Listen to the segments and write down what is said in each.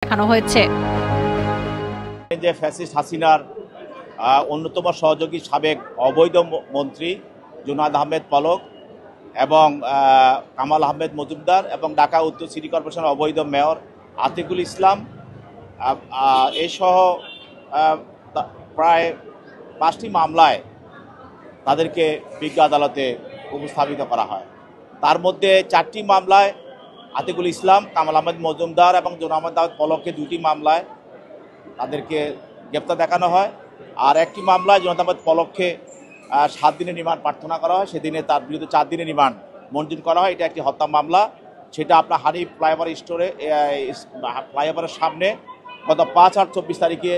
দেখানো হয়েছে। যে ফ্যাসিস্ট হাসিনার অন্যতম সহযোগী সাবেক অবৈধ মন্ত্রী জুনায়েদ আহমেদ পলক এবং কামাল আহমেদ মজুমদার এবং ঢাকা উত্তর সিটি কর্পোরেশনের অবৈধ মেয়র আতিকুল ইসলাম এসহ প্রায় 5টি মামলায় তাদেরকে বিজ্ঞ আদালতে উপস্থাপিত করা হয়। তার মধ্যে 4টি মামলায় আতিকুল ইসলাম, কামাল আহমেদ মজুমদার এবং জুনায়েদ আহমেদ পলককে 2টি মামলায় তাদেরকে গ্রেপ্তার দেখানো হয়। আর একটি মামলায় জুনায়েদ আহমেদ পলককে 7 দিনের রিমান্ড প্রার্থনা করা হয়। সেদিনে তার বিরুদ্ধে 4 দিনের রিমান্ড মঞ্জুর করা হয়। এটা একটি হত্যা মামলা। সেটা আপনার হানিফ ফ্লাইওভার স্টোরে ফ্লাইওভারের সামনে গত 5 আর 24 তারিখে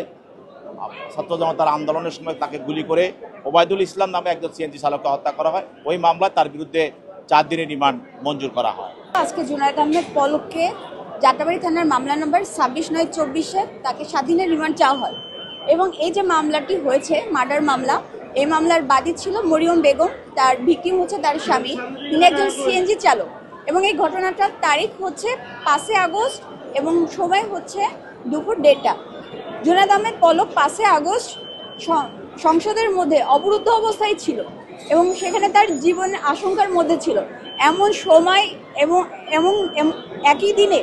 ছাত্র জনতার আন্দোলনের সময় তাকে গুলি করে ওবায়দুল ইসলাম নামে একজন সিএনজি চালককে হত্যা করা হয়। ওই মামলায় তার বিরুদ্ধে 4 দিনের রিমান্ড মঞ্জুর করা হয়। আজকে জুনায়েদ আহমেদ পলককে যাত্রাবাড়ি থানার মামলা নম্বর 26/9/24 তাকে 7 দিনের রিমান্ড চাওয়া হয়। এবং এই যে মামলাটি হয়েছে মার্ডার মামলা, এই মামলার বাদী ছিল মরিয়ম বেগম, তার ভিকটিম হচ্ছে তার স্বামী, তিনি একজন সিএনজি চালক। এবং এই ঘটনাটার তারিখ হচ্ছে 5 আগস্ট এবং সময় হচ্ছে দুপুর 1:30টা। জুনায়েদ আহমেদ পলক 5 আগস্ট সংসদের মধ্যে অবরুদ্ধ অবস্থায় ছিল এবং সেখানে তার জীবন আশঙ্কার মধ্যে ছিল। এমন সময় এবং একই দিনে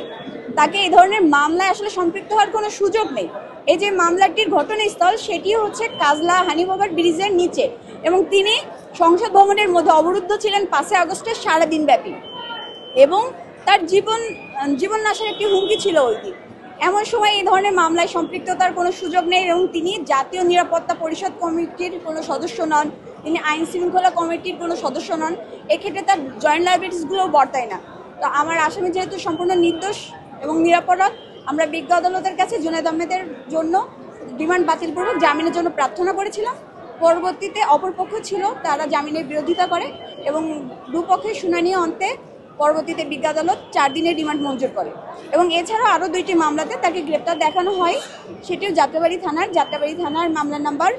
তাকে এই ধরনের মামলায় আসলে সম্পৃক্ত হওয়ার কোনো সুযোগ নেই। এই যে মামলাটির ঘটনাস্থল সেটিও হচ্ছে কাজলা হানিফ ব্রিজের নিচে এবং তিনি সংসদ ভবনের মধ্যে অবরুদ্ধ ছিলেন 5 আগস্টের সারাদিন ব্যাপী এবং তার জীবন নাশের একটি হুমকি ছিল ওই দিন। এমন সময় এই ধরনের মামলায় সম্পৃক্ততার কোনো সুযোগ নেই এবং তিনি জাতীয় নিরাপত্তা পরিষদ কমিটির কোনো সদস্য নন, তিনি আইন শৃঙ্খলা কমিটির কোনো সদস্য নন। এক্ষেত্রে তার জয়েন্ট লাইবিলিটিসগুলোও বর্তায় না। তো আমার আসামি যেহেতু সম্পূর্ণ নির্দোষ এবং নিরাপরাধ, আমরা বিজ্ঞ আদালতের কাছে জুনায়েদ আহমেদের জন্য রিমান্ড বাতিলপূর্বক জামিনের জন্য প্রার্থনা করেছিলাম। পরবর্তীতে অপরপক্ষ ছিল, তারা জামিনের বিরোধিতা করে এবং দুপক্ষের শুনানি অন্তে পরবর্তীতে বিজ্ঞ আদালত 4 দিনের রিমান্ড মঞ্জুর করে। এবং এছাড়াও আরও 2টি মামলাতে তাকে গ্রেপ্তার দেখানো হয়, সেটিও যাত্রাবাড়ি থানার মামলা নাম্বার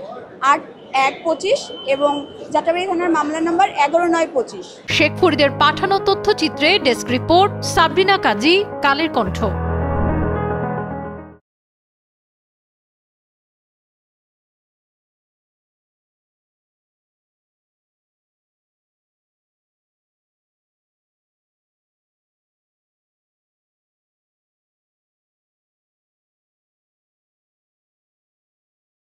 8/1/25 এবং যাত্রাবাড়ি থানার মামলা নাম্বার 11/9/25। শেখ ফরিদের পাঠানো তথ্যচিত্রে ডেস্ক রিপোর্ট সাবরিনা কাজী, কালের কণ্ঠ।